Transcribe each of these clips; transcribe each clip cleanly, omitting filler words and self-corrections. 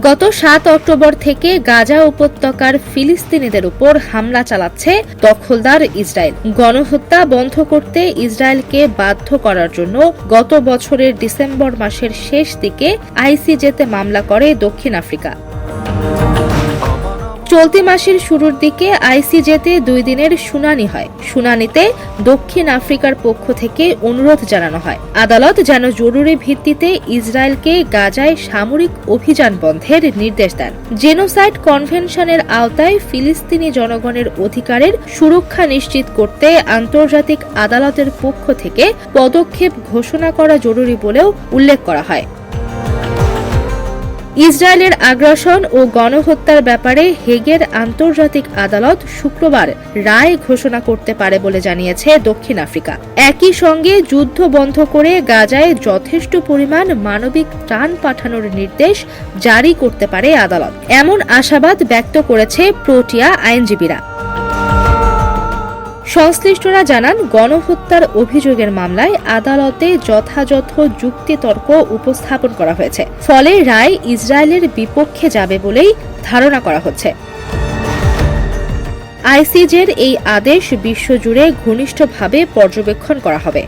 গত ৭ অক্টোবর থেকে গাজা উপত্যকার ফিলিস্তিনিদের উপর হামলা চালাচ্ছে দখলদার ইসরায়েল। গণহত্যা বন্ধ করতে ইসরায়েলকে বাধ্য করার জন্য গত বছরের ডিসেম্বর মাসের শেষ দিকে আইসিজেতে মামলা করে দক্ষিণ আফ্রিকা। চলতি মাসের শুরুর দিকে আইসিজেতে ২ দিনের শুনানি হয়। শুনানিতে দক্ষিণ আফ্রিকার পক্ষ থেকে অনুরোধ জানানো হয় আদালত যেন জরুরি ভিত্তিতে ইসরায়েলকে গাজায় সামরিক অভিযান বন্ধের নির্দেশ দেন। জেনোসাইড কনভেনশনের আওতায় ফিলিস্তিনি জনগণের অধিকারের সুরক্ষা নিশ্চিত করতে আন্তর্জাতিক আদালতের পক্ষ থেকে পদক্ষেপ ঘোষণা করা জরুরি বলেও উল্লেখ করা হয়। ইসরায়েলের আগ্রাসন ও গণহত্যার ব্যাপারে হেগের আন্তর্জাতিক আদালত শুক্রবার রায় ঘোষণা করতে পারে বলে জানিয়েছে দক্ষিণ আফ্রিকা। একই সঙ্গে যুদ্ধ বন্ধ করে গাজায় যথেষ্ট পরিমাণ মানবিক ত্রাণ পাঠানোর নির্দেশ জারি করতে পারে আদালত, এমন আশাবাদ ব্যক্ত করেছে প্রোটিয়া আইনজীবীরা। সংশ্লিষ্টরা জানান, গণহত্যার অভিযোগের মামলায় আদালতে যথাযথ যুক্তিতর্ক উপস্থাপন করা হয়েছে, ফলে রায় ইসরায়েলের বিপক্ষে যাবে বলেই ধারণা করা হচ্ছে। আইসিজের এই আদেশ বিশ্বজুড়ে ঘনিষ্ঠভাবে পর্যবেক্ষণ করা হবে।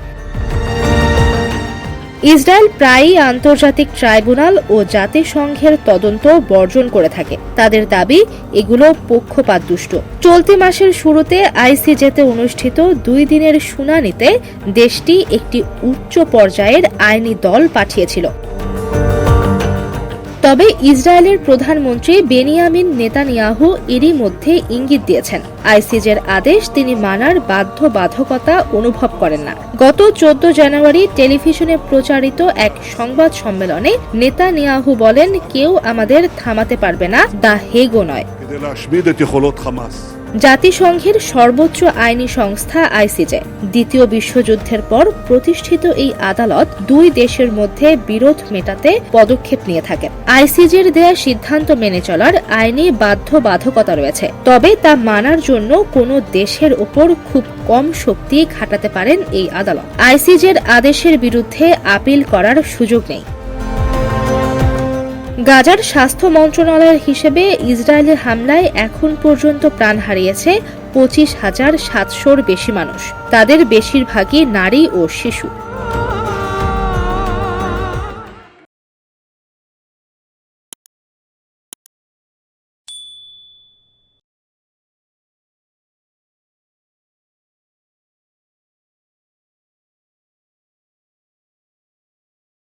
ইসরায়েল প্রায়ই আন্তর্জাতিক ট্রাইব্যুনাল ও জাতিসংঘের তদন্ত বর্জন করে থাকে। তাদের দাবি, এগুলো পক্ষপাতদুষ্ট। চলতি মাসের শুরুতে আইসিজেতে অনুষ্ঠিত ২ দিনের শুনানিতে দেশটি একটি উচ্চ পর্যায়ের আইনি দল পাঠিয়েছিল। তবে ইসরায়েলের প্রধানমন্ত্রী বেনিয়ামিন নেতানিয়াহু এরই মধ্যে ইঙ্গিত দিয়েছেন, আইসিজের আদেশ তিনি মানার বাধ্যবাধকতা অনুভব করেন না। গত ১৪ জানুয়ারি টেলিভিশনে প্রচারিত এক সংবাদ সম্মেলনে নেতানিয়াহু বলেন, কেউ আমাদের থামাতে পারবে না, দ্য হেগও নয়। জাতিসংঘের সর্বোচ্চ আইনি সংস্থা আইসিজে দ্বিতীয় বিশ্বযুদ্ধের পর প্রতিষ্ঠিত এই আদালত ২ দেশের মধ্যে বিরোধ মেটাতে পদক্ষেপ নিয়ে থাকে। আইসিজের দেয়া সিদ্ধান্ত মেনে চলার আইনি বাধ্যবাধকতা রয়েছে, তবে তা মানার জন্য কোনো দেশের ওপর খুব কম শক্তি খাটাতে পারেন এই আদালত। আইসিজের আদেশের বিরুদ্ধে আপিল করার সুযোগ নেই। গাজার স্বাস্থ্য মন্ত্রণালয়ের হিসেবে ইসরায়েলের হামলায় এখন পর্যন্ত প্রাণ হারিয়েছে ২৫,৭০০-র বেশি মানুষ। তাদের বেশিরভাগই নারী ও শিশু।